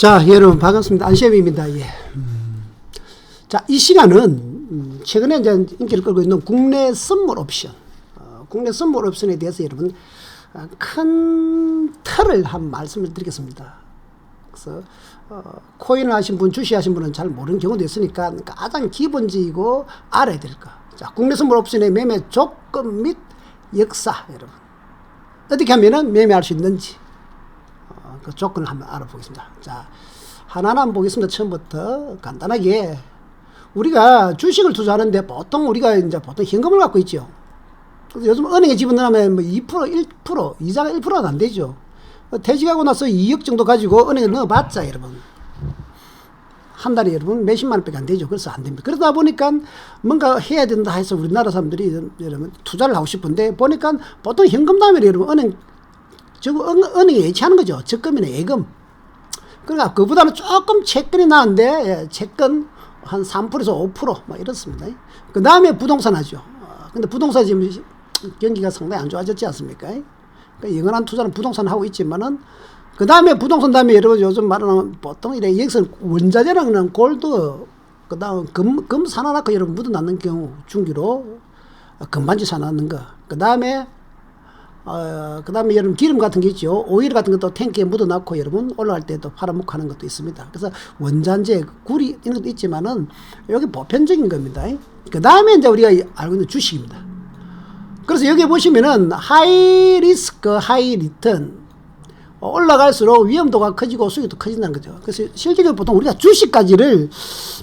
자, 여러분 반갑습니다. 안셰미입니다. 예. 자, 이 시간은 최근에 이제 인기를 끌고 있는 국내 선물 옵션, 국내 선물 옵션에 대해서 여러분 큰 틀을 한 말씀을 드리겠습니다. 그래서 코인을 하신 분, 주식 하신 분은 잘 모르는 경우도 있으니까 가장 기본적이고 알아야 될 거. 자, 국내 선물 옵션의 매매 조건 및 역사, 여러분 어떻게 하면은 매매할 수 있는지 그 조건을 한번 알아보겠습니다. 자, 하나하나 한번 보겠습니다. 처음부터 간단하게 우리가 주식을 투자하는데 보통 우리가 이제 보통 현금을 갖고 있죠. 그래서 요즘 은행에 집어넣으면 뭐 2%, 1%, 이자가 1%가 안 되죠. 퇴직하고 나서 2억 정도 가지고 은행에 넣어봤자 여러분 한 달에 여러분 몇십만 원밖에 안 되죠. 그래서 안 됩니다. 그러다 보니까 뭔가 해야 된다 해서 우리나라 사람들이 여러분 투자를 하고 싶은데 보니까 보통 현금 다음에 여러분 은행에 예치하는 거죠. 적금이나 예금. 그러니까 그보다는 조금 채권이 나은데 채권 한 3%에서 5% 이렇습니다. 그 다음에 부동산 하죠. 근데 부동산 지금 경기가 상당히 안 좋아졌지 않습니까? 그러니까 영원한 투자는 부동산 하고 있지만은 그 다음에 부동산 다음에 여러분 요즘 말하는 보통 이래 여기서 원자재랑 골드 그 다음 금 사놔놓고 여러분 묻어놨는 경우 중기로 금반지 사놨는 거. 그 다음에 여러분 기름 같은 게 있죠. 오일 같은 것도 탱크에 묻어놨고 여러분 올라갈 때 또 팔아먹고 하는 것도 있습니다. 그래서 원자재, 구리 이런 것도 있지만은 여기 보편적인 겁니다. 그 다음에 이제 우리가 알고 있는 주식입니다. 그래서 여기 보시면은 하이 리스크, 하이 리턴 올라갈수록 위험도가 커지고 수익도 커진다는 거죠. 그래서 실질적으로 보통 우리가 주식까지를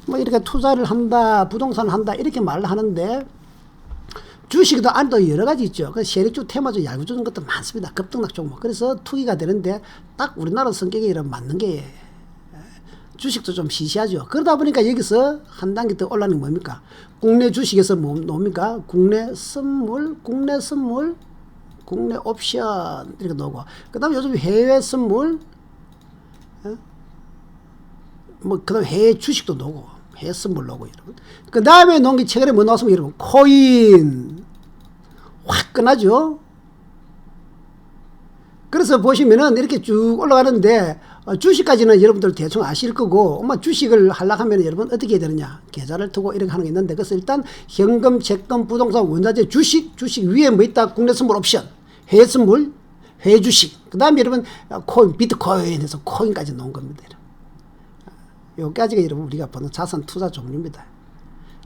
뭐 이렇게 투자를 한다, 부동산을 한다 이렇게 말을 하는데 주식도 안도 여러 가지 있죠. 그 세력주, 테마주, 얄구주 것도 많습니다. 급등락 종목. 그래서 투기가 되는데 딱 우리나라 성격에 이런 맞는 게 주식도 좀 시시하죠. 그러다 보니까 여기서 한 단계 더 올라가는 게 뭡니까? 국내 주식에서 뭡니까? 국내 선물, 국내 옵션 이렇게 나오고 그 다음에 요즘 해외 선물 그 다음에 해외 주식도 나오고 해외 선물 나오고 여러분 그 다음에 놓은 게 최근에 뭐 나왔으면 여러분 코인 화끈하죠. 그래서 보시면은 이렇게 쭉 올라가는데 주식까지는 여러분들 대충 아실 거고 주식을 하려고 하면 여러분 어떻게 해야 되느냐 계좌를 두고 이렇게 하는 게 있는데 그래서 일단 현금, 채권, 부동산, 원자재, 주식 위에 뭐 있다? 국내 선물 옵션, 해외 선물, 해외 주식 그 다음에 여러분 코인, 비트코인 해서 코인까지 놓은 겁니다. 여기까지가 여러분 우리가 보는 자산 투자 종류입니다.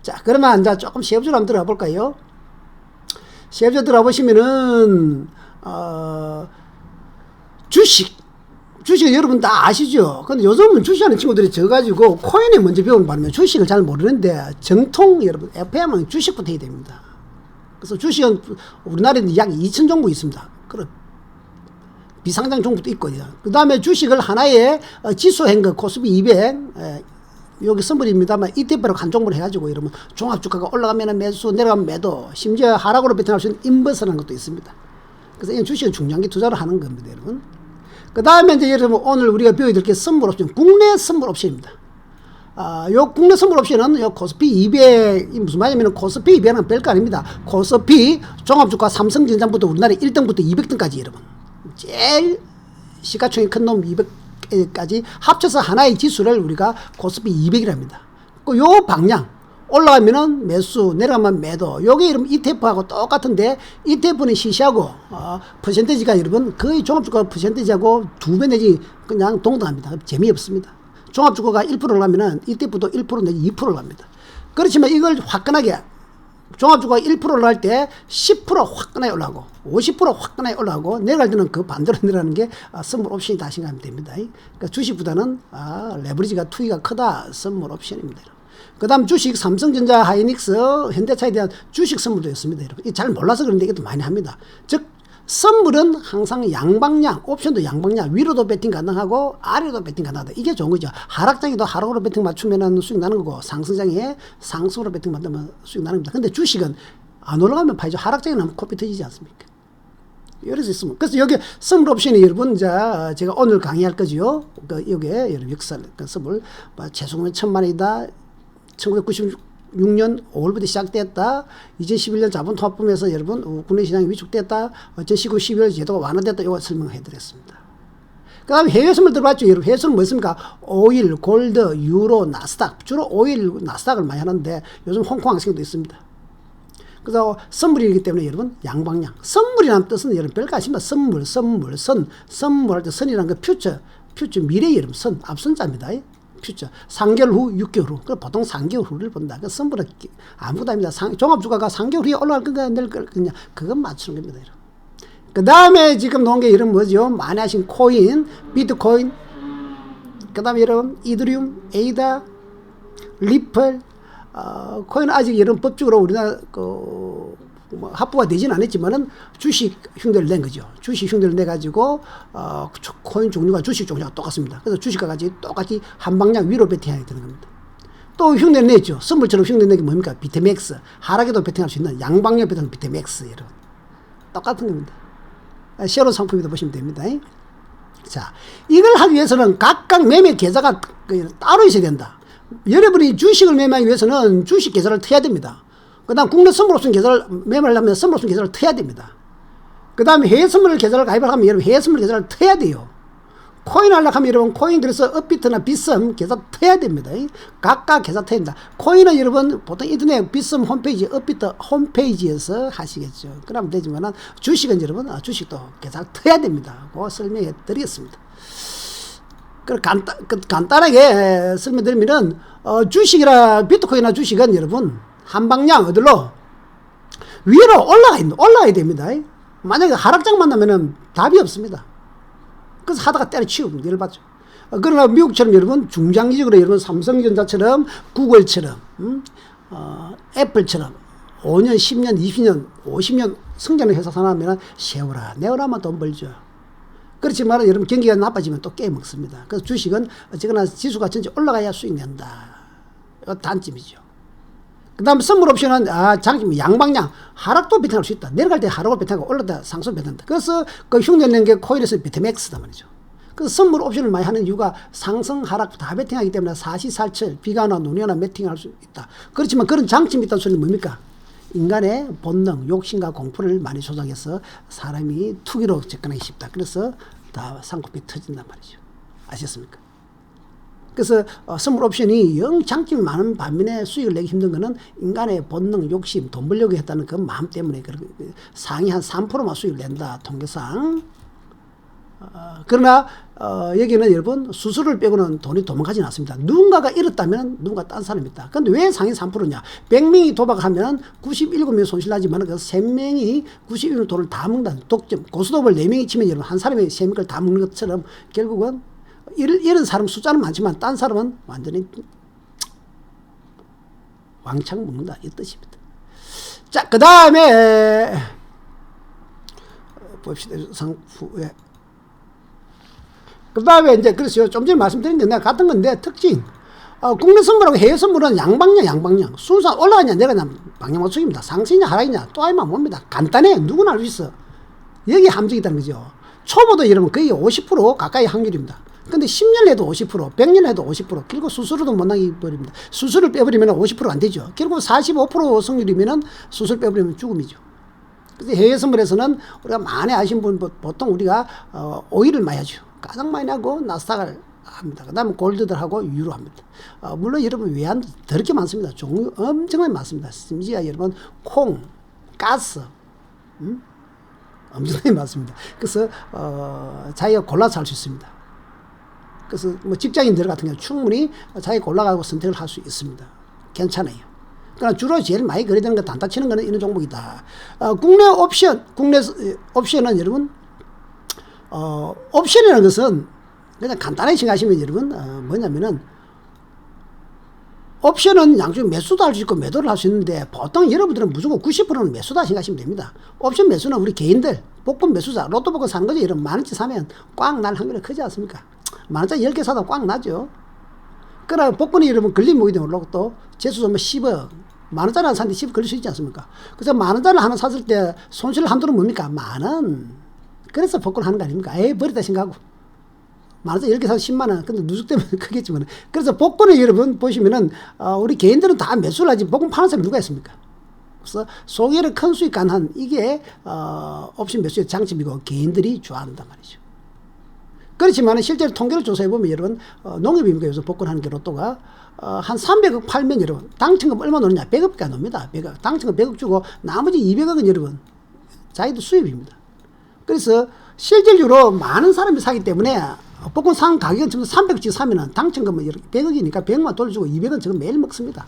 자, 그러면 이제 조금 세부적으로 한번 들어가 볼까요? 세부적으로 들어가 보시면은 주식은 여러분 다 아시죠? 근데 요즘은 주식하는 친구들이 져가지고 코인에 먼저 배우는 바람에 주식을 잘 모르는데 정통 여러분 FM은 주식부터 해야 됩니다. 그래서 주식은 우리나라에 약 2천 종목 있습니다. 그런 비상장 종목도 있거든요. 그 다음에 주식을 하나의 지수한 거 코스피 200 여기 선물입니다만 ETF로 한 종목을 해가지고 여러분 종합주가가 올라가면 매수, 내려가면 매도, 심지어 하락으로 베팅할 수 있는 인버스라는 것도 있습니다. 그래서 이 주식은 중장기 투자를 하는 겁니다, 여러분. 그 다음에 이제 여러분 오늘 우리가 배워야 될 게 선물 옵션, 국내 선물 옵션입니다. 요 국내 선물 옵션은 요 코스피 200이 무슨 말이냐면 코스피 200은 별거 아닙니다. 코스피 종합주가 삼성전자부터 우리나라 1등부터 200등까지 여러분. 제일 시가총액 큰 놈 200까지 합쳐서 하나의 지수를 우리가 코스피 200이랍니다. 그 요 방향 올라가면은 매수, 내려가면 매도. 요게 여러분 ETF하고 똑같은데 ETF는 시시하고 퍼센테이지가 여러분 거의 종합주가 퍼센테이지하고 2배 내지 그냥 동등합니다. 재미없습니다. 종합주가가 1%를 하면은 ETF도 1% 내지 2%를 합니다. 그렇지만 이걸 화끈하게 종합주가가 1%를 할 때 10% 화끈하게 올라가고 50% 화끈하게 올라가고 내려갈 때는 그 반대로 내려가는 게 선물 옵션이다 생각하면 됩니다. 그러니까 주식보다는 레버리지가 투기가 크다 선물 옵션입니다. 그 다음 주식 삼성전자, 하이닉스, 현대차에 대한 주식 선물도 있습니다. 여러분 잘 몰라서 그런데 이것도 많이 합니다. 즉 선물은 항상 양방향, 옵션도 양방향, 위로도 배팅 가능하고 아래로도 배팅 가능하다. 이게 좋은 거죠. 하락장에도 하락으로 배팅 맞추면 수익 나는 거고 상승장에 상승으로 배팅 맞으면 수익 나는 겁니다. 근데 주식은 안 올라가면 파이죠. 하락장에 나면 코피 터지지 않습니까? 이래서 있으면. 그래서 여기 선물 옵션이 여러분 제가 오늘 강의할 거죠. 여기에 여러분 역사 선물 최소금액 1,000만 원이다. 1996년 5월부터 시작됐다. 2011년 자본 통합범에서 여러분 국내 시장이 위축됐다. 2019 12월 제도가 완화됐다. 이거 설명해 드렸습니다. 그 다음에 해외 선물 들어봤죠. 여러분, 해외 선물 뭐 있습니까? 오일, 골드, 유로, 나스닥. 주로 오일, 나스닥을 많이 하는데 요즘 홍콩 항생도 있습니다. 그래서 선물이기 때문에 여러분, 양방향. 선물이라는 뜻은 여러분, 별거 아십니다. 선물할 때 선이라는 거 퓨처 미래 여러분, 앞선자입니다. 퓨처. 3개월 후, 6개월 후. 보통 3개월 후를 본다. 그 선물은 아무것도 아닙니다. 종합주가가 3개월 후에 올라갈 건가, 내릴 거냐. 그건 맞추는 겁니다, 여러분. 그 다음에 지금 놓은 게 이런 뭐죠? 많이 하신 코인, 비트코인, 그 다음에 여러분, 이더리움, 에이다, 리플, 코인은 아직 이런 법적으로 우리나라, 뭐 합부가 되지는 않았지만은 주식 흉내를 낸 거죠. 주식 흉내를 내가지고, 코인 종류가 주식 종류가 똑같습니다. 그래서 주식과 같이 똑같이 한 방향 위로 베팅하게 되는 겁니다. 또 흉내를 냈죠. 선물처럼 흉내 낸 게 뭡니까? 비트맥스. 하락에도 베팅할 수 있는 양방향 베팅 비트맥스, 여러분. 똑같은 겁니다. 새로운 상품이다 보시면 됩니다. 자, 이걸 하기 위해서는 각각 매매 계좌가 따로 있어야 된다. 여러분이 주식을 매매하기 위해서는 주식 계좌를 터야 됩니다. 그 다음 국내 선물옵션 계좌를 매매하려면 선물옵션 계좌를 터야 됩니다. 그 다음에 해외 선물 계좌를 가입을 하면 여러분 해외 선물 계좌를 터야 돼요. 코인 하려고 하면 여러분 코인 그래서 업비트나 빗썸 계좌 터야 됩니다. 각각 계좌 터야 된다. 코인은 여러분 보통 인터넷 빗썸 홈페이지 업비트 홈페이지에서 하시겠죠. 그러면 되지만은 주식은 여러분 주식도 계좌를 터야 됩니다. 그거 설명해 드리겠습니다. 간단하게 설명드리면은 주식이나 비트코인이나 주식은 여러분 한 방향 어디로 위로 올라가야 됩니다. 만약에 하락장 만나면은 답이 없습니다. 그래서 하다가 때려치우고 열받죠. 그러나 미국처럼 여러분 중장기적으로 여러분 삼성전자처럼 구글처럼 애플처럼 5년, 10년, 20년, 50년 성장의 회사 산하면 세워라 내어라만 돈 벌죠. 그렇지만 여러분 경기가 나빠지면 또 깨먹습니다. 그래서 주식은 어쨌거나 지수가 전체 올라가야 수익 낸다. 이거 단점이죠. 그 다음에 선물 옵션은 장점 양방향 하락도 베팅할 수 있다. 내려갈 때 하락을 베팅하고 올라갈 때 상승을 베팅한다. 그래서 그 흉내낸 게 코인에서 비트맥스다 말이죠. 그래서 선물 옵션을 많이 하는 이유가 상승 하락 다 베팅하기 때문에 사시사철 비가 오나 눈이 오나 베팅할 수 있다. 그렇지만 그런 장점이 있다는 소리는 뭡니까? 인간의 본능, 욕심과 공포를 많이 조작해서 사람이 투기로 접근하기 쉽다. 그래서 다 상품이 터진단 말이죠. 아셨습니까? 그래서 선물 옵션이 영 장점이 많은 반면에 수익을 내기 힘든 거는 인간의 본능, 욕심, 돈 벌려고 했다는 그 마음 때문에 상위 한 3%만 수익을 낸다. 통계상. 그러나 여기는 여러분 수수료를 빼고는 돈이 도망가지는 않습니다. 누군가가 잃었다면 누군가 딴 사람이 있다. 그런데 왜 상위 3%냐? 100명이 도박하면 97명이 손실나지만 그 3명이 91명 돈을 다 먹는다. 독점. 고스톱을 4명이 치면 여러분 한 사람이 3명을 다 먹는 것처럼 결국은 이런 사람 숫자는 많지만 딴 사람은 완전히 왕창 먹는다 이 뜻입니다. 자, 그 다음에 봅시다. 상후에 그 다음에 이제 그래서 좀 전에 말씀드렸는데 내가 같은 건데 특징 국내 선물하고 해외 선물은 양방향 순서 올라가냐 내려가냐 방향 맞추기입니다. 상승이냐 하락이냐 또 아니면 뭡니다. 간단해. 누구나 알 수 있어. 여기 함정이 있다는 거죠. 초보도 여러분 거의 50% 가까이 확률입니다. 근데 10년 해도 50%, 100년 해도 50%, 결국 수수료도 못 나게 버립니다. 수수료를 빼버리면 50% 안 되죠. 결국 45% 승률이면 수수료 빼버리면 죽음이죠. 그래서 해외 선물에서는 우리가 많이 아시는 분, 보통 우리가 오일을 많이 하죠. 가장 많이 하고 나스닥을 합니다. 그 다음에 골드들하고 유로 합니다. 물론 여러분 외환도 더럽게 많습니다. 종류 엄청나게 많습니다. 심지어 여러분 콩, 가스, 엄청나게 많습니다. 그래서 자기가 골라서 할 수 있습니다. 그래서 뭐 직장인들 같은 경우 충분히 자기가 골라가고 선택을 할 수 있습니다. 괜찮아요. 그러나 주로 제일 많이 거래되는 거 단타 치는 거는 이런 종목이다. 국내 옵션은 여러분 옵션이라는 것은 그냥 간단하게 생각하시면 여러분 뭐냐면은 옵션은 양쪽 매수도 할 수 있고 매도를 할 수 있는데 보통 여러분들은 무조건 90%는 매수다 생각하시면 됩니다. 옵션 매수는 우리 개인들 복권 매수자 로또 복권 사는 거죠. 여러분 만원치 사면 꽝 날 확률이 크지 않습니까? 만원짜리 10개 사도 꽝 나죠. 그러나 복권이 여러분 걸리면 뭐이 되면 로또 재수서 뭐 10억 만원짜리 하나 샀는데 10억 걸릴 수 있지 않습니까? 그래서 만원짜리 하나 샀을 때 손실 한도는 뭡니까? 만원. 그래서 복권 하는 거 아닙니까? 에이 버리다 생각하고 만원짜리 10개 사서 10만원. 근데 누적 때문에 크겠지만. 그래서 복권을 여러분 보시면은, 우리 개인들은 다 매수를 하지, 복권 파는 사람이 누가 있습니까? 그래서 소액을 큰 수익 가능한 이게, 옵션 매수의 장점이고, 개인들이 좋아한단 말이죠. 그렇지만 실제로 통계를 조사해보면 여러분, 농협인가 요새 복권하는 게 로또가, 한 300억 팔면 여러분, 당첨금 얼마 노느냐? 100억밖에 안 놉니다. 100억. 당첨금 100억 주고, 나머지 200억은 여러분, 자기도 수입입니다. 그래서 실질적으로 많은 사람이 사기 때문에 복권 상 가격은 지금 300억씩 사면은 당첨금은 100억이니까 100만 돌려주고 200원 지금 매일 먹습니다.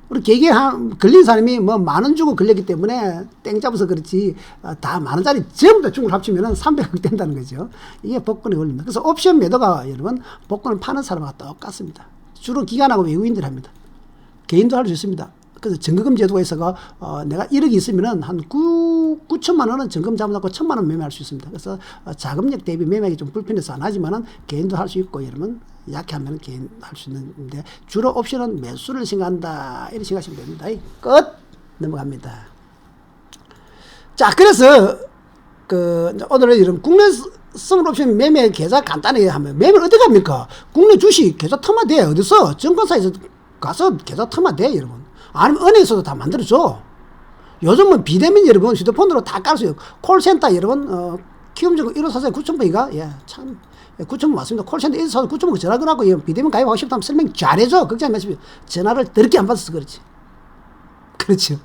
우리 개개인 걸린 사람이 뭐 10,000원 주고 걸렸기 때문에 땡 잡아서 그렇지, 다 10,000원짜리 전부 다 중을 합치면은 300억 된다는 거죠. 이게 복권의 원리입니다. 그래서 옵션 매도가 여러분, 복권을 파는 사람과 똑같습니다. 주로 기관하고 외국인들이 합니다. 개인도 할 수 있습니다. 그래서 정금 제도가 있어가, 내가 1억이 있으면은 한 9천만 원은 정금 잡아놓고 1,000만 원 매매할 수 있습니다. 그래서 자금력 대비 매매하기 좀 불편해서 안 하지만은 개인도 할 수 있고, 여러분 약해 하면 개인 할 수 있는데, 주로 옵션은 매수를 생각한다, 이렇게 생각하시면 됩니다. 끝. 넘어갑니다. 자, 그래서 오늘은 이런 국내 선물 옵션 매매 계좌 간단하게 하면, 매매를 어떻게 합니까? 국내 주식 계좌 터면 돼. 어디서? 증권사에서 가서 계좌 터면 돼, 여러분. 아니면 은행에서도 다 만들어줘. 요즘은 비대면 여러분 휴대폰으로 다 깔 수 있어요. 콜센터 여러분, 키움증권 1544 9,000번인가? 예, 참. 9,000번 맞습니다. 콜센터 1544 9,000번 전화 걸어갖고 비대면 가입하고 싶다면 설명 잘해줘. 걱정 마시고. 전화를 더럽게 안 받아서 그렇지. 그렇죠.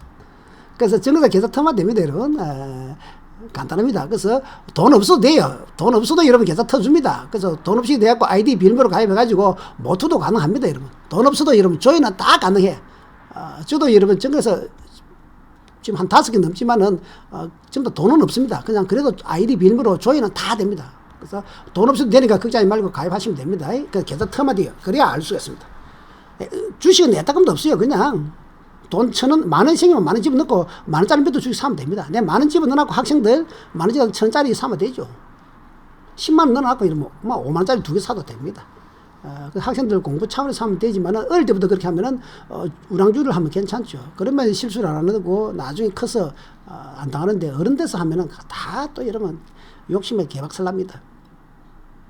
그래서 증권사 계좌 터면 됩니다, 여러분. 간단합니다. 그래서 돈 없어도 돼요. 돈 없어도 여러분 계좌 터줍니다. 그래서 돈 없이 돼갖고 아이디 비밀번호 가입해가지고 모투도 가능합니다, 여러분. 돈 없어도 여러분 조인은 다 가능해. 저도 여러분 증권사 지금 한 5개 넘지만은 전부 다 돈은 없습니다. 그냥 그래도 아이디 비밀번호 조인은 다 됩니다. 그래서 돈 없어도 되니까 걱정하지 말고 가입하시면 됩니다. 그 계좌 터면 돼요. 그래야 알 수가 있습니다. 주식은 내 따금도 없어요. 그냥 돈 1,000원, 10,000원 생기면 10,000원 집어넣고 10,000원짜리 몇도 주식 사면 됩니다. 내 10,000원 집어넣어놓고 학생들 10,000원짜리 1,000원짜리 사면 되죠. 10만원 넣어놓고 이러면 50,000원짜리 2개 사도 됩니다. 그 학생들 공부 차원에서 하면 되지만, 어릴 때부터 그렇게 하면은, 우량주를 하면 괜찮죠. 그러면 실수를 안 하고 나중에 커서, 안 당하는데, 어른 돼서 하면은 다 또 여러분 욕심에 개박살 납니다.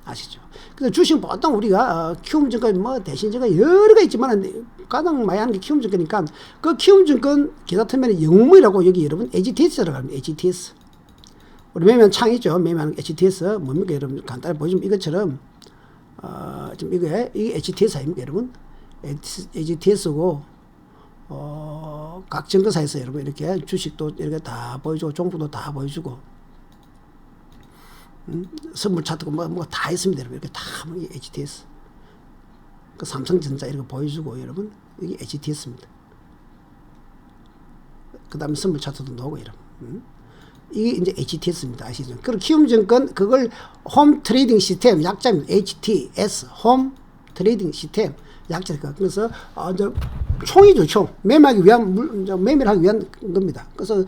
아시죠? 그래서 주식 보통 우리가, 키움증권, 대신증권 여러 개 있지만, 가장 많이 하는 게 키움증권이니까, 그 키움증권 계좌 터면 영웅이라고 여기 여러분 HTS라고 합니다. HTS. 우리 매매하는 창이죠. 매매하는 HTS. 뭡니까 여러분? 간단히 보시면 이것처럼, 지금 이게 HTS 아닙니까, 여러분? HTS고, 각 증권사에서 여러분 이렇게 주식도 이렇게 다 보여주고, 종부도 다 보여주고, 선물 차트고 뭐 다 있습니다, 여러분. 이렇게 다 HTS. 그 삼성전자 이렇게 보여주고, 여러분. 이게 HTS입니다. 그 다음에 선물 차트도 나오고, 여러분. 이게 이제 HTS입니다. 아시죠? 그리고 키움증권, 그걸 홈 트레이딩 시스템, 약자입니다. HTS, 홈 트레이딩 시스템, 약자니까. 그래서, 이제 총이죠, 총. 매매하기 위한, 매매를 하기 위한 겁니다. 그래서,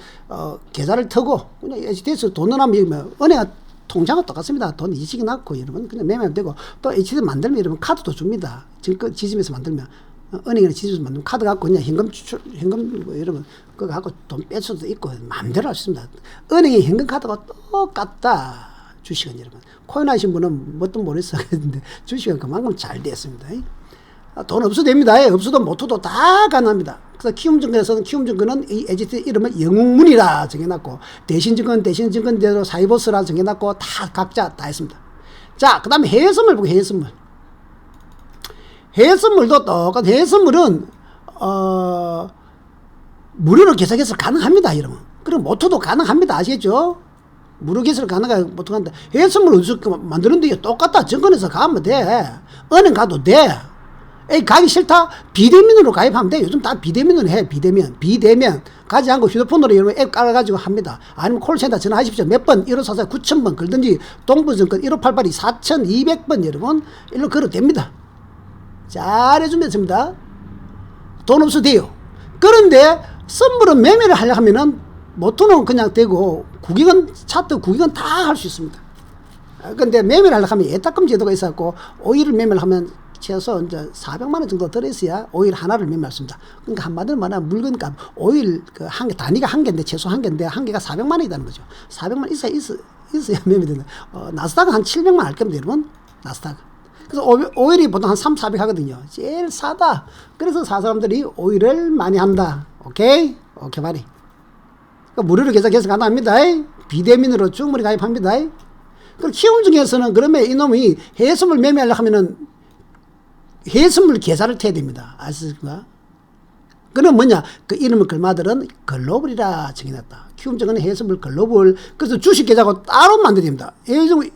계좌를 터고, 그냥 HTS 돈 넣으면, 은행 통장은 똑같습니다. 돈 이식이 났고, 여러분. 그냥 매매하면 되고, 또 HTS 만들면 여러분 카드도 줍니다. 증권 지점에서 만들면. 은행이나 지점에서 만들면 카드 갖고 그냥 현금 뭐 여러분 그거 갖고 돈 뺄 수도 있고 마음대로 할 수 있습니다. 은행의 현금 카드가 똑같다. 주식은 여러분 코인 하신 분은 뭣도 모르겠어 했는데 주식은 그만큼 잘 됐습니다. 돈 없어도 됩니다. 없어도 못해도 다 가능합니다. 그래서 키움증권에서는 키움증권은 이 HT 이름을 영웅문이라 정해놨고, 대신증권대로 사이버스라 정해놨고, 다 각자 다 했습니다. 자, 그 다음에 해외선물 보고 해외선물. 해외선물도 똑같아. 해외선물은, 무료로 계속해서 가능합니다, 여러분. 그럼 모토도 가능합니다. 아시겠죠? 무료 개설 가능하게 못한다. 해외선물 어디서 만드는데 똑같다. 증권에서 가면 돼. 은행 가도 돼. 에이, 가기 싫다? 비대면으로 가입하면 돼. 요즘 다 비대면으로 해. 비대면. 가지 않고 휴대폰으로 여러분 앱 깔아가지고 합니다. 아니면 콜센터 전화하십시오. 몇 번? 1544 9,000번 걸든지, 동부증권 1588 4200번 여러분, 일로 걸어도 됩니다. 잘해주면 됩니다. 돈 없어도 돼요. 그런데 선물은 매매를 하려 하면은 모토는 그냥 되고 국익은 차트 국익은 다 할 수 있습니다. 근데 매매를 하려 하면 예탁금 제도가 있었고, 오일을 매매를 하면 최소 이제 400만 원 정도 들어있어야 오일 하나를 매매할 수 있습니다. 그러니까 한마디로 말하면 물건값, 오일 그 한 개, 단위가 한 개인데 최소 한 개인데 한 개가 400만 원이라는 거죠. 400만 원 있어야 매매된다. 나스닥은 한 700만 원 할 겁니다, 여러분. 나스닥. 그래서 오일이 보통 한 3, 400 하거든요. 제일 싸다. 그래서 사람들이 오일을 많이 한다. 오케이 말이. 그러니까 무료로 계속 가능합니다. 비대면으로 충분히 가입합니다. 그 키움 중에서는 그러면 이놈이 해외 선물 매매하려고 하면은 해외 선물 계좌를 태야 됩니다. 아시겠습니까? 그는 뭐냐? 그 이름을 걸마들은 글로벌이라 정해놨다. 키움증은 해외 선물 글로벌. 그래서 주식 계좌가 따로 만들어야 됩니다. 해외 선물,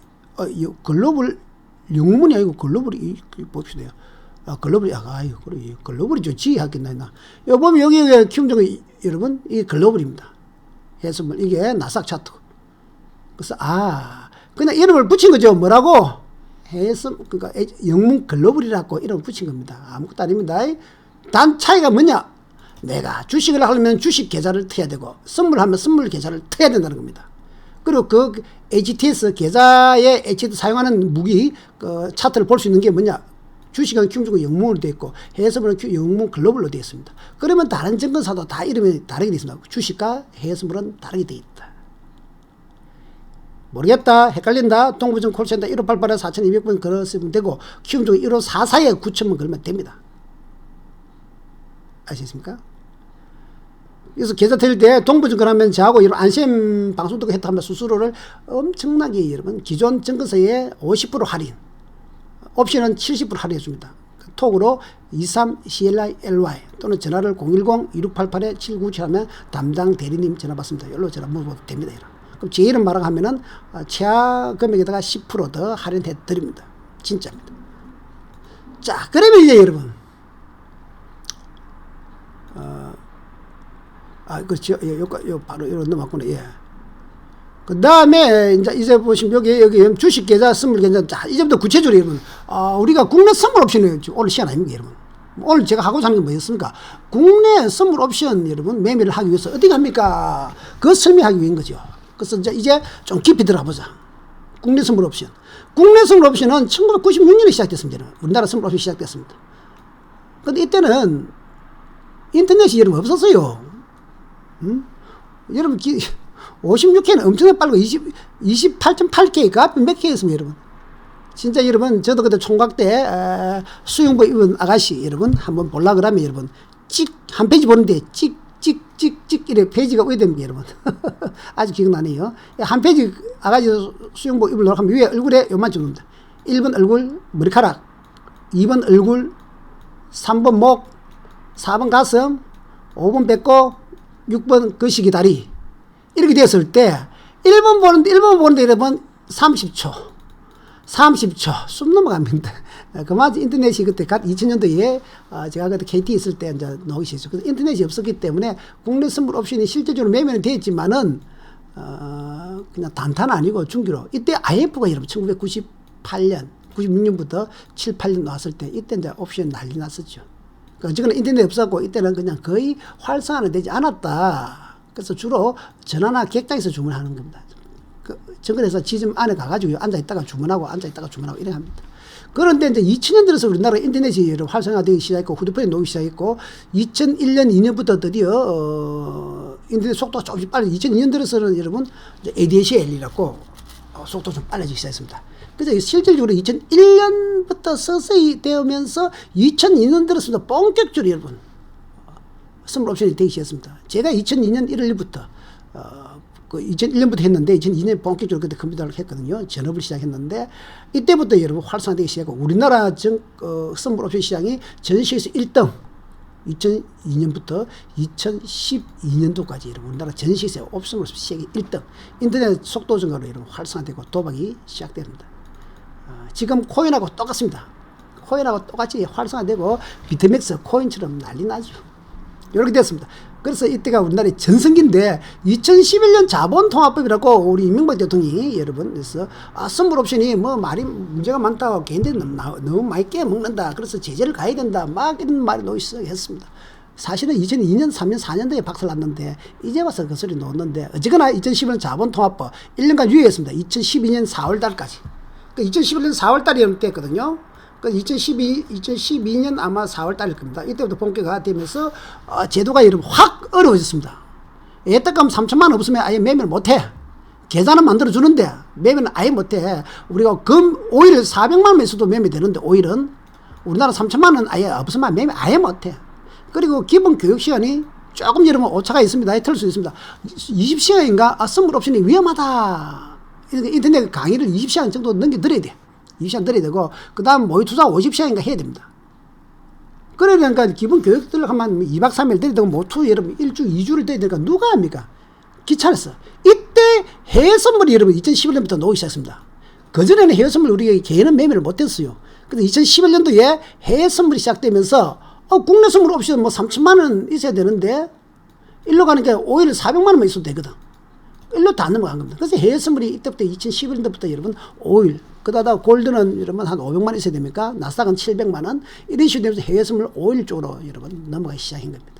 글로벌, 영문이 아니고 글로벌이, 봅시다. 글로벌이, 그래. 글로벌이죠. 지하겠나. 여기 보면 여기 키움증은 여러분, 이 글로벌입니다. 해외 선물. 이게 나스닥 차트. 그래서, 그냥 이름을 붙인 거죠. 뭐라고? 해외 선물, 그러니까 영문 글로벌이라고 이름을 붙인 겁니다. 아무것도 아닙니다. 단 차이가 뭐냐? 내가 주식을 하려면 주식 계좌를 터야 되고 선물하면 선물 계좌를 터야 된다는 겁니다. 그리고 그 HTS 계좌에 HTS 사용하는 무기 그 차트를 볼 수 있는 게 뭐냐? 주식은 키움증권 영문으로 되어 있고 해외 선물은 영문 글로벌로 되어 있습니다. 그러면 다른 증권사도 다 이름이 다르게 되어 있습니다. 주식과 해외 선물은 다르게 되어 있다. 모르겠다, 헷갈린다, 동부증 콜센터 1588에 4200번 걸으시면 되고 키움증권 1544에 9000번 걸면 됩니다. 아시겠습니까? 그래서 계좌 틀 때 동부증권 하면 저하고 여러분 안심 방송도 했다 하면 수수료를 엄청나게 여러분 기존 증권사에 50% 할인, 옵션은 70% 할인해 줍니다. 톡으로 23CLILY 또는 전화를 010-2688-7997 하면 담당 대리님 전화 받습니다. 여기로 전화 물어봐도 됩니다. 그럼 제 이름 말하고 하면은 최하 금액에다가 10% 더 할인해 드립니다. 진짜입니다. 자, 그러면 이제 여러분 그렇죠. 요 바로 이런 넘어갔구나. 예. 그 다음에 이제 보시면 여기 주식 계좌, 선물 계좌. 자, 이제부터 구체적으로 여러분, 우리가 국내 선물 옵션을 오늘 시간 아닙니까, 여러분? 오늘 제가 하고자 하는 게 뭐였습니까? 국내 선물 옵션 여러분 매매를 하기 위해서 어떻게 합니까? 그거 설명하기 위한 거죠. 그래서 이제 좀 깊이 들어가보자. 국내 선물 옵션. 국내 선물 옵션은 1996년에 시작됐습니다. 우리나라 선물 옵션이 시작됐습니다. 근데 이때는 인터넷이 여러분 없었어요. 여러분 56K는 엄청나게 빠르고 28.8K 그 앞에 몇 K였습니다 여러분. 진짜 여러분 저도 그때 총각 때 수영복 입은 아가씨 여러분 한번 볼라 그러면 여러분 한 페이지 보는데 찍 이렇게 페이지가 오게 됩니다 여러분. 아주 기억나네요. 한 페이지 아가씨 수영복 입으려고 하면 위에 얼굴에 요만큼 옵니다. 1번 얼굴 머리카락, 2번 얼굴, 3번 목, 4번 가슴, 5번 배꼽, 6번 거시기 다리 이렇게 되었을 때 1번 보는데 여러분 30초 숨 넘어갑니다. 그마저 인터넷이 그때 2000년도에 제가 그때 KT 있을 때 이제 나오기 시작했죠. 그래서 인터넷이 없었기 때문에 국내 선물 옵션이 실제적으로 매매는 되었지만은 그냥 단타는 아니고 중기로 이때 IMF가 여러분 1998년 96년부터 7, 8년 나왔을 때 이때 이제 옵션 난리 났었죠. 지금은 인터넷 없었고 이때는 그냥 거의 활성화는 되지 않았다. 그래서 주로 전화나 객장에서 주문하는 겁니다. 그 정글에서 지점 안에 가가지고 앉아있다가 주문하고 이렇게 합니다. 그런데 이제 2000년 들어서 우리나라 인터넷이 활성화되기 시작했고 휴대폰이 나오기 시작했고 2001년 2년부터 드디어 인터넷 속도가 조금씩 빨리 2002년 들어서는 여러분 ADSL이라고 속도 좀 빨라지기 시작했습니다. 그래서 실질적으로 2001년부터 서서히 되면서 2002년 들어서부터 본격적으로 여러분 선물 옵션이 되기 시작했습니다. 제가 2002년 1월 1일부터 2001년부터 했는데 2002년 본격적으로 그때 컴퓨터를 했거든요. 전업을 시작했는데 이때부터 여러분 활성화되기 시작하고 우리나라 선물 옵션 시장이 전 세계에서 1등 2002년부터 2012년도까지 여러분 우리나라 전 세계에서 옵션 시장이 1등 인터넷 속도 증가로 여러분 활성화되고 도박이 시작됩니다. 지금 코인하고 똑같습니다. 코인하고 똑같이 활성화되고 비트맥스 코인처럼 난리 나죠. 이렇게 됐습니다. 그래서 이때가 우리나라의 전성기인데 2011년 자본통합법이라고 우리 이명박 대통령이 여러분 그래서 선물 옵션이 뭐 말이 문제가 많다고 개인들이 너무 많이 깨먹는다. 그래서 제재를 가해야 된다. 막 이런 말이 나오기 시작했습니다. 사실은 2002년, 3년, 4년도에 박살났는데 이제 와서 그 소리 놓았는데 어쨌거나 2011년 자본통합법 1년간 유예했습니다. 2012년 4월달까지. 그러니까 2011년 4월달이 됐거든요. 그러니까 2012년 아마 4월달일 겁니다. 이때부터 본격화가 되면서 제도가 여러분 확 어려워졌습니다. 예탁금 3천만 원 없으면 아예 매매를 못해. 계좌는 만들어주는데 매매는 아예 못해. 우리가 오일 400만 원 매수도 매매되는데 오일은 우리나라 3천만 원 아예 없으면 매매 아예 못해. 그리고 기본 교육 시간이 조금 여러분 오차가 있습니다. 틀릴 수 있습니다. 20시간인가 선물 옵션이 위험하다. 인터넷 강의를 20시간 정도 넘겨드려야 돼. 20시간 드려야 되고, 그 다음 모의 투자 50시간인가 해야 됩니다. 그러니까 기본 교육들 하면 2박 3일 드려야 되고, 모투 여러분 1주, 2주를 드려야 되니까 누가 합니까? 귀찮았어. 이때 해외 선물이 여러분 2011년부터 나오기 시작했습니다. 그전에는 해외 선물 우리가 개인은 매매를 못했어요. 근데 2011년도에 해외 선물이 시작되면서 국내 선물 없이 뭐 3천만 원 있어야 되는데 일로 가니까 오히려 400만 원만 있어도 되거든. 일로 다 넘어간 겁니다. 그래서 해외 선물이 이때부터 2011년도부터 여러분 5일, 그다다 골드는 여러분 한 500만 원 있어야 됩니까? 나스닥은 700만 원, 이런 식으로 되면서 해외 선물 5일 쪽으로 여러분 넘어가기 시작한 겁니다.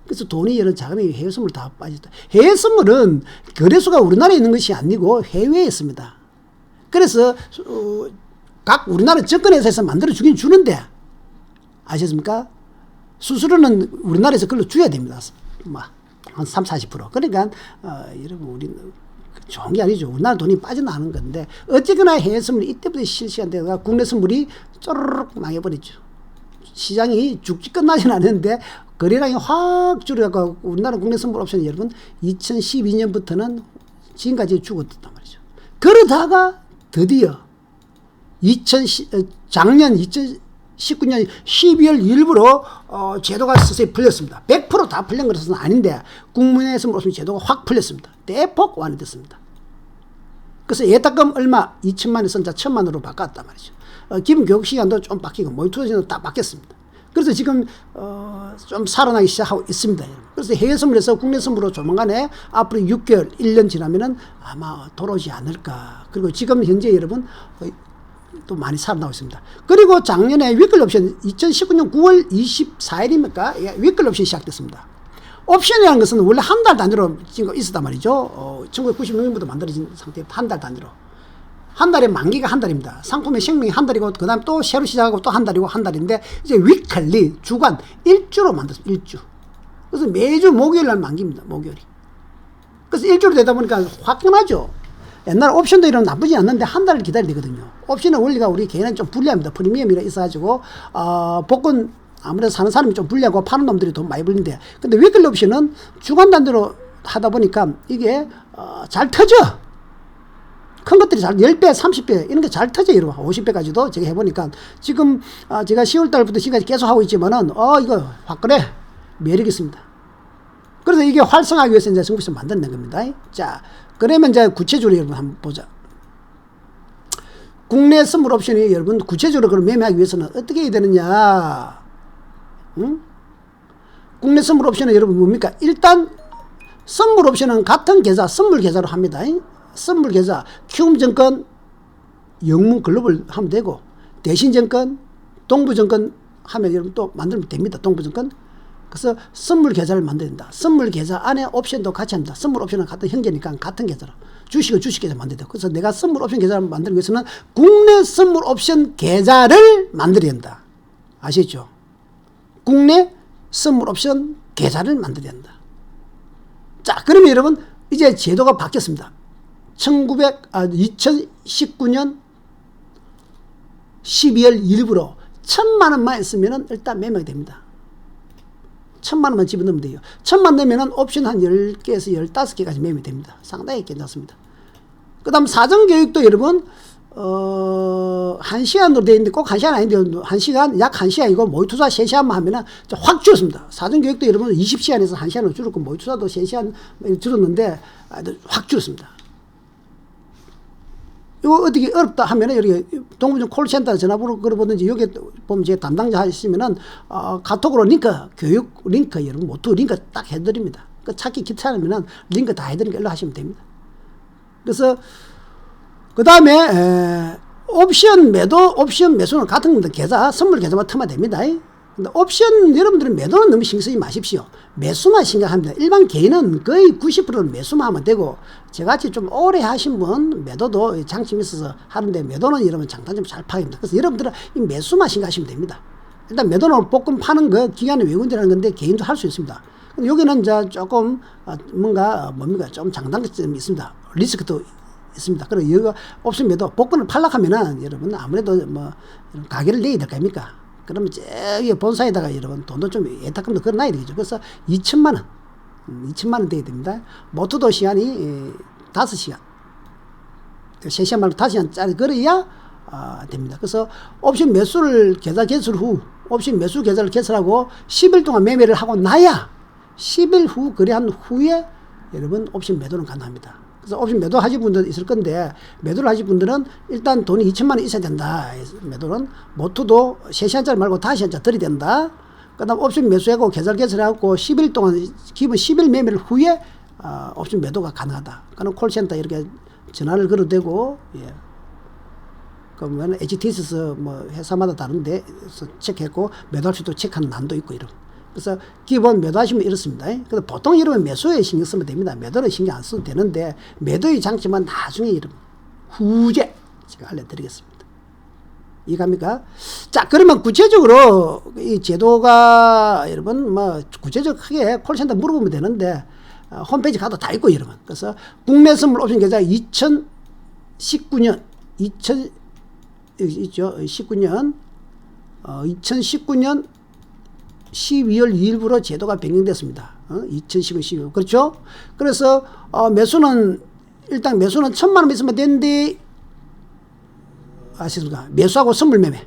그래서 돈이 여러 자금이 해외 선물 다 빠졌다. 해외 선물은 거래소가 우리나라에 있는 것이 아니고 해외에 있습니다. 그래서 각 우리나라 증권회사에서 만들어 주긴 주는데 아셨습니까? 수수료는 우리나라에서 그걸로 줘야 됩니다. 한 30-40%. 그러니까 여러분 우리는 좋은 게 아니죠. 우리나라 돈이 빠져나가는 건데 어쨌거나 해외 선물이 이때부터 실시간 되다가 국내 선물이 쪼르륵 망해버렸죠. 시장이 죽지 끝나진 않았는데 거래량이 확 줄어가고 우리나라 국내 선물 옵션이 여러분 2012년부터는 지금까지 죽었단 말이죠. 그러다가 드디어 작년 2019년 12월 1일부로 제도가 서서히 풀렸습니다. 100% 다 풀린 것은 아닌데 국민의 선물 옵션 제도가 확 풀렸습니다. 대폭 완화됐습니다. 그래서 예탁금 얼마 2천만 원 선자 1,000만 원으로 바꿨단 말이죠. 기본 교육 시간도 좀 바뀌고 모의 투자 시간도 다 바뀌었습니다. 그래서 지금 좀 살아나기 시작하고 있습니다. 그래서 해외 선물에서 국내 선물로 조만간에 앞으로 6개월, 1년 지나면은 아마 돌아오지 않을까. 그리고 지금 현재 여러분 또 많이 살아나고 있습니다. 그리고 작년에 위클 옵션 2019년 9월 24일입니까? 위클 옵션이 시작됐습니다. 옵션이라는 것은 원래 한 달 단위로 지금 있었단 말이죠. 1996년부터 만들어진 상태에 한 달 단위로. 한 달에 만기가 한 달입니다. 상품의 생명이 한 달이고, 그 다음 또 새로 시작하고 또 한 달이고 한 달인데, 이제 위클리, 주간, 일주로 만들었어요. 일주. 그래서 매주 목요일 날 만기입니다. 목요일이. 그래서 일주로 되다 보니까 화끈하죠. 옛날 옵션도 이런 나쁘지 않는데 한 달을 기다려야 되거든요. 옵션의 원리가 우리 개인은 좀 불리합니다. 프리미엄이라 있어가지고, 복권 아무래도 사는 사람이 좀 불리하고 파는 놈들이 돈 많이 불리는데, 근데 위클리 옵션은 주간 단위로 하다 보니까 이게, 잘 터져. 큰 것들이 잘 10배, 30배 이런 게 잘 터져요. 여러분 50배까지도 제가 해보니까 지금 제가 10월달부터 지금까지 계속 하고 있지만은 이거 화끈해 매력 있습니다. 그래서 이게 활성화하기 위해서 이제 정부에서 만들어낸 겁니다. 자, 그러면 이제 구체적으로 여러분 한번 보자. 국내 선물 옵션이 여러분 구체적으로 그걸 매매하기 위해서는 어떻게 해야 되느냐? 응? 국내 선물 옵션은 여러분 뭡니까? 일단 선물 옵션은 같은 계좌, 선물 계좌로 합니다. 선물 계좌, 키움증권, 영문 글로벌 하면 되고, 대신증권, 동부증권 하면 여러분 또 만들면 됩니다. 동부증권. 그래서 선물 계좌를 만들어야 된다. 선물 계좌 안에 옵션도 같이 합니다. 선물 옵션은 같은 형제니까 같은 계좌로. 주식은 주식 계좌 만들어야 돼요. 그래서 내가 선물 옵션 계좌를 만들기 위해서는 국내 선물 옵션 계좌를 만들어야 된다. 아시죠? 국내 선물 옵션 계좌를 만들어야 된다. 자, 그러면 여러분 이제 제도가 바뀌었습니다. 2019년 12월 1일부로 1,000만 원만 있으면 일단 매매가 됩니다. 1,000만 원만 집어넣으면 돼요. 1,000만 넣으면 옵션 한 10개에서 15개까지 매매 됩니다. 상당히 괜찮습니다. 그 다음 사전교육도 여러분 1시간으로 되어 있는데 꼭 1시간 아닌데 1시간, 약 1시간이고 모의투자 3시간만 하면 확 줄었습니다. 사전교육도 여러분 20시간에서 1시간으로 줄었고 모의투자도 3시간 줄었는데 확 줄었습니다. 이거 어떻게 어렵다 하면은 여기 동부증 콜센터 전화번호 걸어보든지 여기 보면 제 담당자 하시면은 카톡으로 링크, 교육 링크 여러분 모두 링크 딱 해드립니다. 그 찾기 귀찮으면은 링크 다 해드리니까 일로 하시면 됩니다. 그래서 그 다음에 옵션 매수는 같은 겁니다. 계좌 선물 계좌만 터면 됩니다. 근데 옵션 여러분들은 매도는 너무 신경 쓰지 마십시오. 매수만 신경합니다. 일반 개인은 거의 90%는 매수만 하면 되고 저같이 좀 오래 하신 분 매도도 장점이 있어서 하는데 매도는 여러분 장단점 잘 파악합니다. 그래서 여러분들은 이 매수만 신경하시면 됩니다. 일단 매도는 복권 파는 거 기간의 외국인이라는 건데 개인도 할 수 있습니다. 근데 여기는 이제 조금 뭡니까 좀 장단점이 있습니다. 리스크도 있습니다. 그리고 여기가 옵션 매도 복권을 팔락하면은 여러분 아무래도 뭐 가게를 내야 될 거 아닙니까? 그러면 저기 본사에다가 여러분 돈도 좀 예탁금도 걸어놔야 되겠죠. 그래서 2천만 원, 2천만 원 돼야 됩니다. 모투도 시간이 5시간. 3시간 말고 5시간짜리 그래야 됩니다. 그래서 옵션 매수를 계좌 개설 후 옵션 매수 계좌를 개설하고 10일 동안 매매를 하고 나야 10일 후 거래한 후에 여러분 옵션 매도는 가능합니다. 그래서 옵션 매도 하실 분들 있을 건데 매도를 하실 분들은 일단 돈이 2천만 원 있어야 된다. 매도는 모투도 3시간짜리 말고 5시간짜리 들이 된다. 그 다음 옵션 매수하고 계좌 개설하고 10일 동안 기본 10일 매매를 후에 옵션 매도가 가능하다. 그럼 콜센터 이렇게 전화를 걸어도 되고, 예. 그러면 HTS 뭐 회사마다 다른데 체크했고 매도할 수도 체크하는 난도 있고 이런. 그래서 기본 매도하시면 이렇습니다. 그래서 보통 이러면 매수에 신경 쓰면 됩니다. 매도는 신경 안 써도 되는데 매도의 장점은 나중에 이름 후제 제가 알려드리겠습니다. 이해갑니까? 자, 그러면 구체적으로 이 제도가 여러분 뭐 구체적 크게 콜센터 물어보면 되는데 홈페이지 가도 다 있고 여러분. 그래서 국내 선물 옵션 계좌 2019년 있죠. 19년 12월 2일부로 제도가 변경됐습니다. 2019년 12월. 그렇죠? 그래서 매수는 일단 매수는 1,000만 원 있으면 되는데 아시습니까? 매수하고 선물 매매.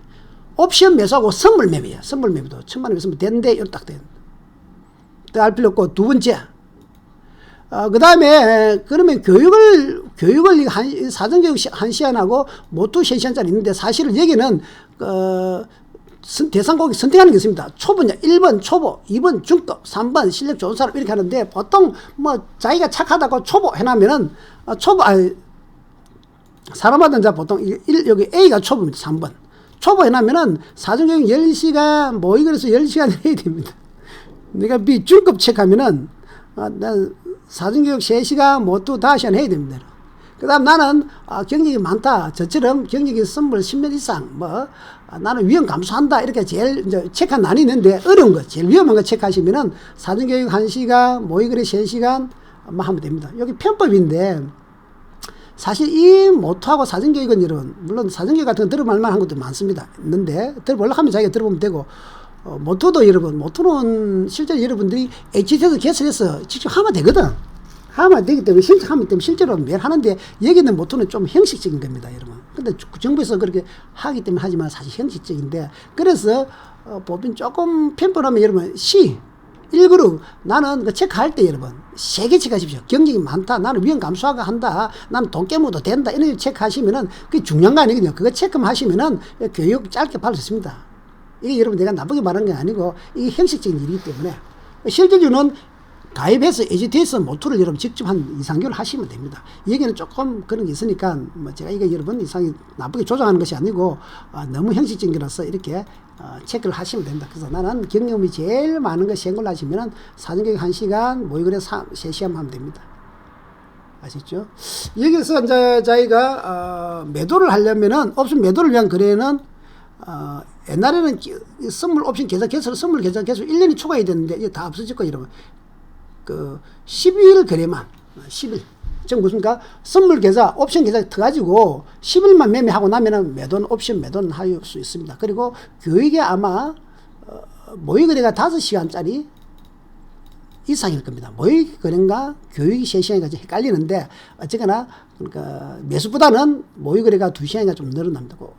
옵션 매수하고 선물 매매야. 선물 매매도 1,000만 원 있으면 되는데 이거 딱 돼. 또 알 필요 없고 두 번째. 그 다음에 그러면 교육을 사전교육 1시간하고 모두 3시간짜리 있는데 사실은 여기는 대상고객 선택하는 게 있습니다. 초보냐 1번 초보, 2번 중급, 3번 실력 좋은 사람 이렇게 하는데 보통 뭐 자기가 착하다고 초보 해놓으면은 사람마다 이제 보통 여기 A가 초보입니다. 3번 초보 해놓으면은 사전교육 10시간 모의고사에서 10시간 해야 됩니다. 내가 B 중급 체크하면은 난 사전교육 3시간 모두 5시간 해야 됩니다. 그 다음 나는 경력이 많다. 저처럼 경력이 선물 10년 이상 나는 위험 감수한다. 이렇게 제일 이제 체크한 난이 있는데 어려운 거 제일 위험한 거 체크하시면은 사전교육 1시간 모의고사 3시간 하면 됩니다. 여기 편법인데 사실 이 모토하고 사전교육은 여러분 물론 사전교육 같은 거 들어볼 만한 것도 많습니다. 있는데 들어보려고 하면 자기가 들어보면 되고 모토도 여러분 모토는 실제로 여러분들이 HTS 개설해서 직접 하면 되거든. 하면 되기 때문에 신청하면 때문에 실제로 매일 하는데 여기는 모토는 좀 형식적인 겁니다, 여러분. 근데 정부에서 그렇게 하기 때문에 하지만 사실 형식적인데 그래서 법인 조금 편법하면 여러분 C 1그룹 나는 그 체크할 때 여러분 3개 체크하십시오. 경력이 많다. 나는 위험 감수하고 한다. 나는 돈 깨무도 된다. 이런 거 체크하시면은 그게 중요한 거 아니거든요. 그거 체크만 하시면은 교육 짧게 받을 수 있습니다. 이게 여러분 내가 나쁘게 말하는 게 아니고 이게 형식적인 일이기 때문에 실질적으로는 가입해서 HTS 모토를 여러분 직접 한 2, 3개월 하시면 됩니다. 여기는 조금 그런 게 있으니까 뭐 제가 이거 여러분 이상이 나쁘게 조장하는 것이 아니고 너무 형식적인 거라서 이렇게 체크를 하시면 됩니다. 그래서 나는 경험이 제일 많은 거 시행을 하시면은 사전교육 1시간 모의고사 3시간 하면 됩니다. 아시죠? 여기서 이제 저희가 매도를 하려면은 옵션 매도를 위한 거래는 옛날에는 선물 옵션 계좌 개설 선물 계좌 개설 1년이 초과해야 되는데 이게 다 없어졌고 여러분 12일 거래만 10일 지금 무슨가 선물 계좌 옵션 계좌 터가지고 10일만 매매하고 나면은 매도는 옵션 매도는 할 수 있습니다. 그리고 교육에 아마 모의 거래가 5시간짜리 이상일 겁니다. 모의 거래가 교육이 3시간까지 헷갈리는데 어쨌거나 그러니까 매수보다는 모의 거래가 2시간이 좀 늘어난다고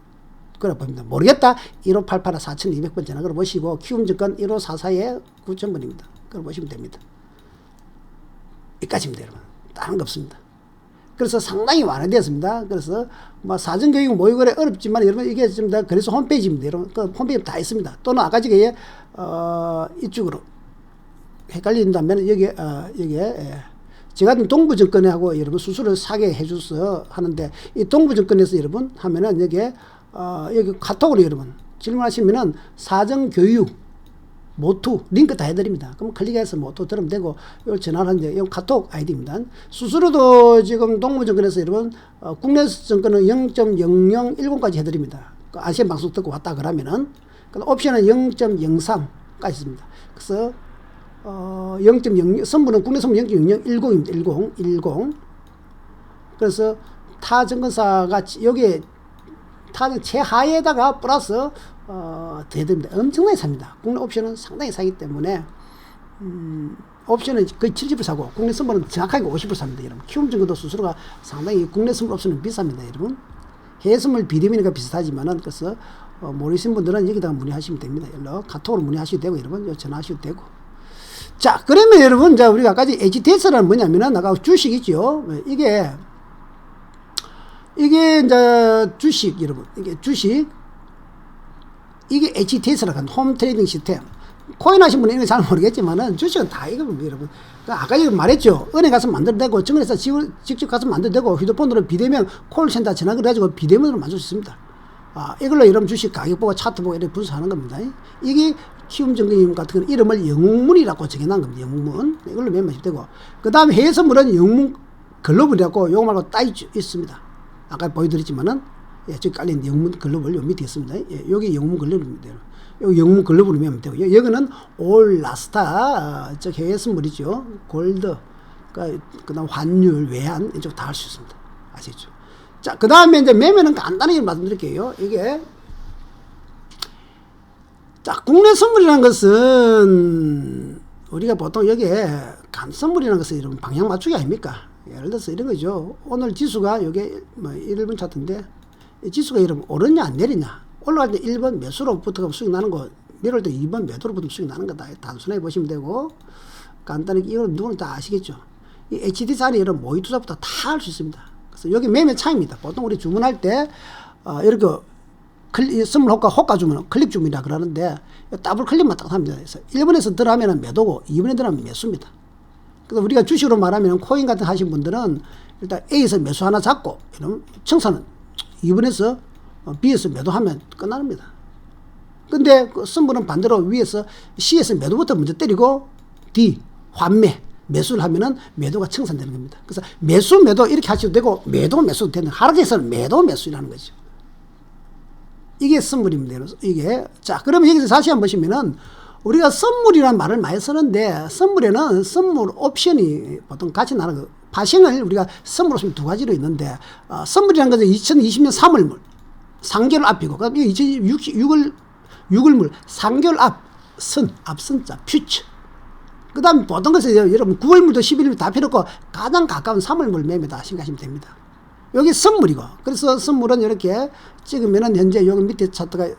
그래 봅니다. 모르겠다. 1588-4200번 전화 걸어보시고 키움증권 1544에 9000번입니다. 걸어보시면 됩니다. 여기까지입니다, 여러분. 다른 거 없습니다. 그래서 상당히 완화되었습니다. 그래서 뭐 사전교육 모의고래 어렵지만 여러분 이게 지금 다 그래서 홈페이지입니다. 여러분 그 홈페이지 다 있습니다. 또는 아까 저기 이쪽으로 헷갈린다면 여기에 저 같은 동부증권하고 여러분 수수료를 사게 해줘서 하는데 이 동부증권에서 여러분 하면은 여기 카톡으로 여러분 질문하시면은 사전교육 모투 링크 다 해드립니다. 그럼 클릭해서 모투 들으면 되고 요 전화를 이제 요 카톡 아이디입니다. 수수료도 지금 동부증권에서 여러분 국내 증권은 0.0010까지 해드립니다. 아시안 방송 듣고 왔다 그러면은 옵션은 0.03까지 있습니다. 그래서 0.00 선물은 국내 선물 0.0010입니다. 10. 그래서 타 증권사가 여기에 타는 최하에다가 플러스 더 됩니다. 엄청나게 삽니다. 국내 옵션은 상당히 사기 때문에 옵션은 거의 70% 사고 국내 선물은 정확하게 50% 삽니다. 여러분 키움 증권도 수수료가 상당히 국내 선물 옵션은 비쌉니다. 여러분 해외 선물 비대면이니까 비슷하지만은 그래서 모르시는 분들은 여기다가 문의하시면 됩니다. 연락 카톡으로 문의하셔도 되고 여러분 전화하셔도 되고. 자 그러면 여러분 자 우리가 아까 HTS는 뭐냐면은 아까 주식이죠. 이게 이제 주식 여러분 이게 주식 이게 HTS라고 하는 홈 트레이딩 시스템. 코인 하신 분은 이거 잘 모르겠지만은 주식은 다 이겁니다 여러분. 아까 여기 말했죠. 은행 가서 만들어도 되고 증권회사 직접 가서 만들어도 되고 휴대폰으로 비대면 콜센터 전화 걸어가지고 비대면으로 만들 수 있습니다. 이걸로 여러분 주식 가격 보고 차트 보고 이렇게 분석하는 겁니다. 이게 키움증권임 같은 건 이름을 영문이라고 정해놓은 겁니다. 영문. 이걸로 매매하시면 되고 그 다음에 해외 선물은 영문 글로벌이라고 요거 말고 따 있습니다. 아까 보여드렸지만은 저기 깔린 영문 글로벌 요 밑에 있습니다. 여기 영문 글로벌입니다. 여기 영문 글로벌로 매면 되고 여기는 올 라스타 저 해외 선물이죠. 골드 그 다음 환율 외환 이쪽 다 할 수 있습니다. 아시죠? 자 그 다음에 이제 매매는 간단하게 말씀드릴게요. 이게 자 국내 선물이라는 것은 우리가 보통 여기에 간 선물이라는 것은 이런 방향 맞추기 아닙니까? 예를 들어서 이런 거죠. 오늘 지수가 이게 뭐 1번 차트인데 이 지수가 이러면 오르냐 안 내리냐 올라갈 때 1번 매수로부터 수익 나는 거 내려올 때 2번 매도로부터 수익 나는 거다. 단순하게 보시면 되고 간단하게 이건 누구는 다 아시겠죠. 이 HT 자리 이런 모의 투자부터 다 할 수 있습니다. 그래서 여기 매매 차입니다. 보통 우리 주문할 때 이렇게 선물 호가 주문 클릭 주문이라 그러는데 더블 클릭만 딱 합니다. 그래서 1번에서 들어가면 매도고 2번에 들어가면 매수입니다. 그래서 우리가 주식으로 말하면 코인 같은 하신 분들은 일단 A에서 매수 하나 잡고 이런 청산은 2번에서 B에서 매도하면 끝납니다. 근데 그 선물은 반대로 위에서 C에서 매도부터 먼저 때리고 D 환매 매수를 하면은 매도가 청산되는 겁니다. 그래서 매수 매도 이렇게 하셔도 되고 매도 매수도 되는 하락에서는 매도 매수라는 거죠. 이게 선물입니다. 이게 자 그러면 여기서 다시 한번 보시면은 우리가 선물이라는 말을 많이 쓰는데 선물에는 선물 옵션이 보통 같이 나는 거 파생을 우리가 선물 옵션 두 가지로 있는데 선물이라는 것은 2020년 3월물 3개월 앞이고 그다음 6월물 3개월 앞선자 퓨처 그 다음 보통 것은 여러분 9월물도 11월물 다 필요 없고 가장 가까운 3월물 매매다 생각하시면 됩니다. 여기 선물이고 그래서 선물은 이렇게 찍으면은 현재 여기 밑에 차트가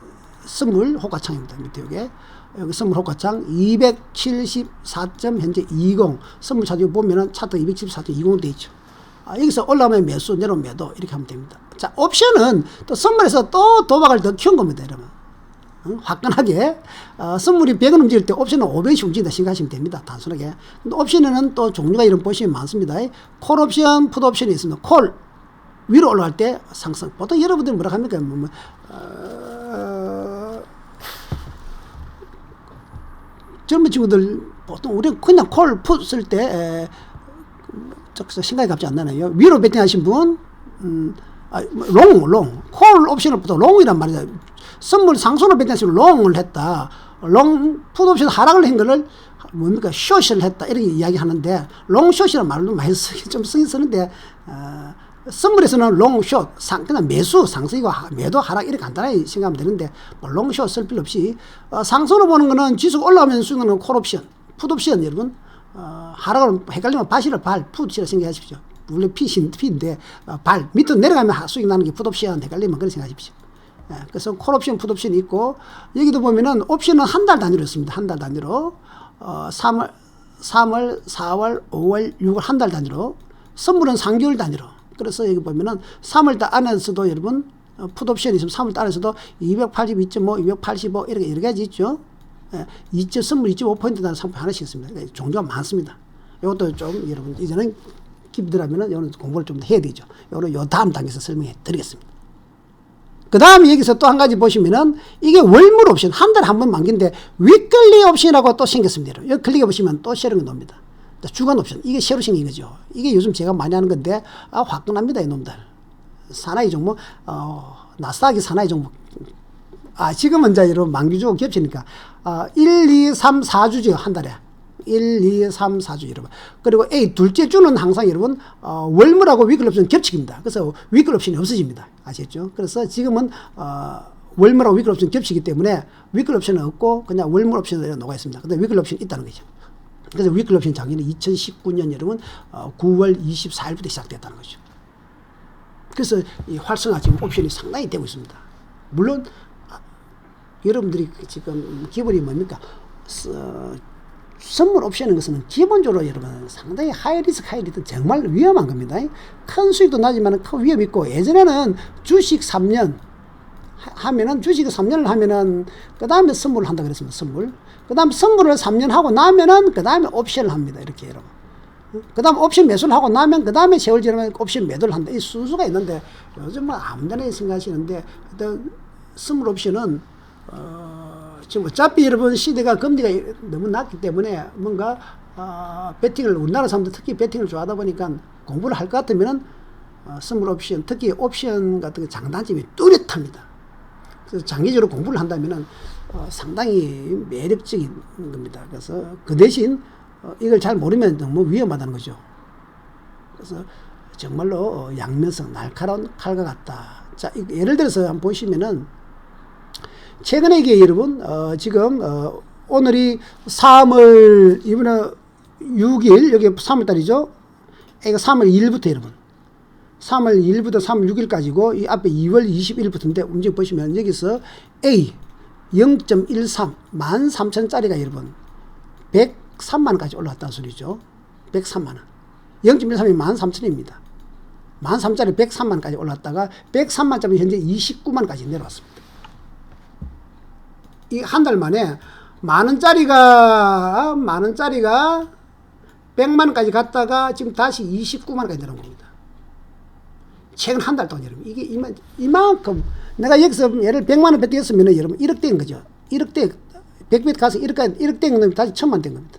선물 호가창입니다. 밑에 여기 선물 호가창 274점 현재 20 선물 차트 보면은 차트 274.20 돼 있죠. 여기서 올라오면 매수 내려오면 매도 이렇게 하면 됩니다. 자 옵션은 또 선물에서 또 도박을 더 키운 겁니다. 여러분 화끈하게 선물이 100원 움직일 때 옵션은 500원씩 움직인다 생각하시면 됩니다. 단순하게. 근데 옵션에는 또 종류가 이런 보시면 많습니다. 콜 옵션, 풋 옵션이 있습니다. 콜 위로 올라갈 때 상승. 보통 여러분들이 뭐라 합니까? 젊은 친구들 보통 우리 그냥 콜 풋 쓸 때 생각이 갑자기 안 나네요. 위로 베팅하신 분, 롱 콜 옵션을 보통 롱이란 말이죠. 선물 상승으로 베팅해서 롱을 했다. 풋 옵션 하락을 한 거를 뭡니까? 숏을 했다. 이렇게 이야기하는데 롱 숏이라는 말도 많이 좀 쓰긴 쓰는데 선물에서는 롱 숏 그냥 매수 상승이고 매도 하락 이렇게 간단하게 생각하면 되는데 롱 숏 쓸 필요 없이 상승으로 보는 거는 지수가 올라오면 수익 나는 콜 옵션, 풋 옵션 여러분 하락을 헷갈리면 바시를 풋이라 생각하십시오. 원래 P인데 발 밑으로 내려가면 수익 나는 게 풋 옵션 헷갈리면 그렇게 생각하십시오. 그래서 콜 옵션, 풋 옵션이 있고 여기도 보면은 옵션은 한 달 단위로 있습니다. 한 달 단위로 3월, 4월, 5월, 6월 한 달 단위로 선물은 3개월 단위로. 그래서 여기 보면은 3월달 안에서도 여러분 풋 옵션이 있으면 3월달 안에서도 282.5, 285 이렇게 여러 가지 있죠. 선물 2.5% 단 상품 하나씩 있습니다. 종류가 많습니다. 이것도 좀 여러분 이제는 깊이 들어가면은 이거는 공부를 좀 해야 되죠. 이거는 요 다음 단계에서 설명해 드리겠습니다. 그 다음에 여기서 또 한 가지 보시면은 이게 월물 옵션 한 달에 한 번 만기인데 위클리 옵션이라고 또 생겼습니다. 여기 클릭해 보시면 또 새로운 게 나옵니다. 주간 옵션 이게 새로 생긴 거죠. 이게 요즘 제가 많이 하는 건데 화끈합니다. 이놈들 사나이 종목 나스닥이 사나이 종목 지금은 이제 여러분 만기주고 겹치니까 1, 2, 3, 4주죠. 한 달에 1, 2, 3, 4주 여러분. 그리고 둘째 주는 항상 여러분 월물하고 위클 옵션 겹치기입니다. 그래서 위클 옵션이 없어집니다. 아시겠죠? 그래서 지금은 월물하고 위클 옵션 겹치기 때문에 위클 옵션은 없고 그냥 월물 옵션에 녹아 있습니다. 근데 위클 옵션이 있다는 거죠. 그래서 위클 옵션 장기는 2019년 여러분 9월 24일부터 시작됐다는 거죠. 그래서 이 활성화 지금 옵션이 상당히 되고 있습니다. 물론 여러분들이 지금 기본이 뭡니까? 선물 옵션인 것은 기본적으로 여러분 상당히 하이 리스크 하이 리턴 정말 위험한 겁니다. 큰 수익도 나지만 큰 위험이 있고, 예전에는 주식 3년 하면은 주식 3년을 하면은 그 다음에 선물을 한다 그랬습니다. 선물. 그 다음 선물을 3년 하고 나면은 그 다음에 옵션을 합니다. 이렇게 여러분. 그 다음 옵션 매수를 하고 나면 그 다음에 세월 지나면 옵션 매도를 한다. 이 순수가 있는데 요즘은 아무데나 생각하시는데 선물 옵션은 지금 어차피 여러분 시대가 금리가 너무 낮기 때문에 뭔가 베팅을 우리나라 사람들 특히 베팅을 좋아하다 보니까 공부를 할 것 같으면은 선물 옵션 특히 옵션 같은 거 장단점이 뚜렷합니다. 그래서 장기적으로 공부를 한다면은 상당히 매력적인 겁니다. 그래서 그 대신 이걸 잘 모르면 너무 위험하다는 거죠. 그래서 정말로 양면성 날카로운 칼과 같다. 자, 예를 들어서 한번 보시면은 최근에 이게 여러분 지금 오늘이 3월 이번에 6일 여기 3월달이죠. 이거 3월 2일부터 여러분 3월 2일부터 3월 6일까지고 이 앞에 2월 21일부터인데 움직임 보시면 여기서 A 0.13 13,000짜리가 여러분 103만원까지 올라왔다는 소리죠. 103만원 0.13이 13,000원입니다. 13,000짜리 103만원까지 올랐다가 103만짜리 현재 29만원까지 내려왔습니다. 이 한 달 만에 만원짜리가 100만원까지 갔다가 지금 다시 29만원까지 내려온 겁니다. 최근 한 달 동안 여러분 이게 이만큼 내가 여기서 예를 100만원 베팅했으면 여러분 1억 된 거죠. 1억대 100배 가서 1억 된 거면 다시 1000만 된 겁니다.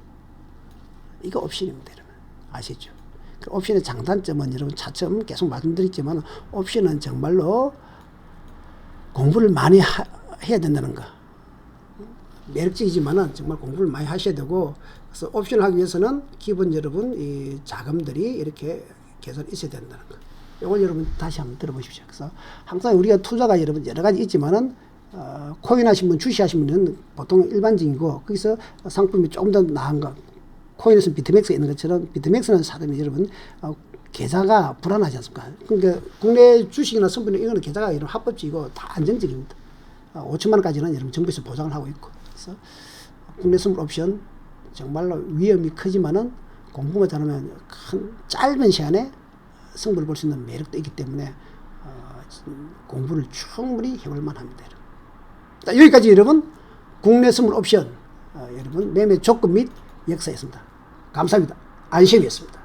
이거 옵션입니다. 여러분 아시죠? 그 옵션의 장단점은 여러분 차츰 계속 말씀드렸지만 옵션은 정말로 공부를 많이 해야 된다는 거. 매력적이지만은 정말 공부를 많이 하셔야 되고, 그래서 옵션을 하기 위해서는 기본 여러분 이 자금들이 이렇게 계속 있어야 된다는 거. 이걸 여러분 다시 한번 들어보십시오. 그래서 항상 우리가 투자가 여러분 여러 가지 있지만은 코인 하신 분, 주식 하신 분은 보통 일반적이고, 거기서 상품이 조금 더 나은 거, 코인에서는 비트맥스가 있는 것처럼 비트맥스는 사람이 여러분 계좌가 불안하지 않습니까? 그러니까 국내 주식이나 선물은 이거는 계좌가 여러분 합법적이고 다 안정적입니다. 5천만 원까지는 여러분 정부에서 보장을 하고 있고, 그래서 국내 선물 옵션 정말로 위험이 크지만은 공부만 잘하면 큰 짧은 시간에 승부를 볼 수 있는 매력도 있기 때문에 공부를 충분히 해볼 만합니다. 자, 여기까지 여러분 국내 선물 옵션 여러분 매매 조건 및 역사였습니다. 감사합니다. 안시영이었습니다.